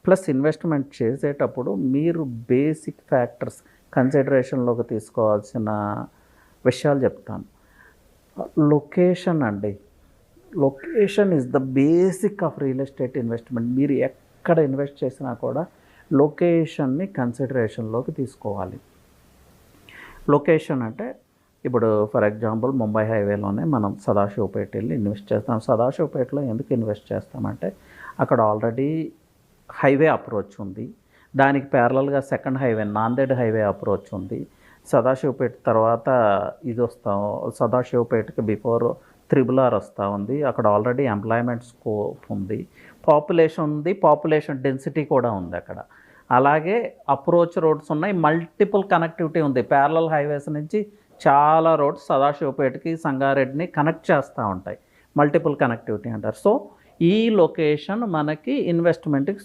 Plus investment చేసేటప్పుడు మీరు basic factors కన్సిడరేషన్లోకి తీసుకోవాల్సిన విషయాలు చెప్తాను. లొకేషన్ అండి. Location is the basic of real estate investment. మీరు ఎక్కడ ఇన్వెస్ట్ చేసినా కూడా లొకేషన్ని కన్సిడరేషన్లోకి తీసుకోవాలి. లొకేషన్ అంటే ఇప్పుడు ఫర్ ఎగ్జాంపుల్ ముంబై హైవేలోనే మనం సదాశివపేట వెళ్ళి ఇన్వెస్ట్ చేస్తాం. సదాశివపేటలో ఎందుకు ఇన్వెస్ట్ చేస్తామంటే అక్కడ ఆల్రెడీ హైవే అప్రోచ్ ఉంది. దానికి ప్యారలల్గా second highway Nanded highway approach ఉంది. సదాశివపేట తర్వాత ఇది వస్తాం, సదాశివపేటకి బిఫోర్ త్రిబుల్ ఆర్ వస్తూ ఉంది. అక్కడ ఆల్రెడీ ఎంప్లాయ్మెంట్ స్కోప్ ఉంది, పాపులేషన్ ఉంది, పాపులేషన్ డెన్సిటీ కూడా ఉంది అక్కడ. అలాగే అప్రోచ్ రోడ్స్ ఉన్నాయి, మల్టిపుల్ కనెక్టివిటీ ఉంది. ప్యారలల్ హైవేస్ నుంచి చాలా రోడ్స్ సదాశివపేటకి సంగారెడ్డిని కనెక్ట్ చేస్తూ ఉంటాయి. మల్టిపుల్ కనెక్టివిటీ అంటారు. సో ఈ లొకేషన్ మనకి ఇన్వెస్ట్మెంట్కి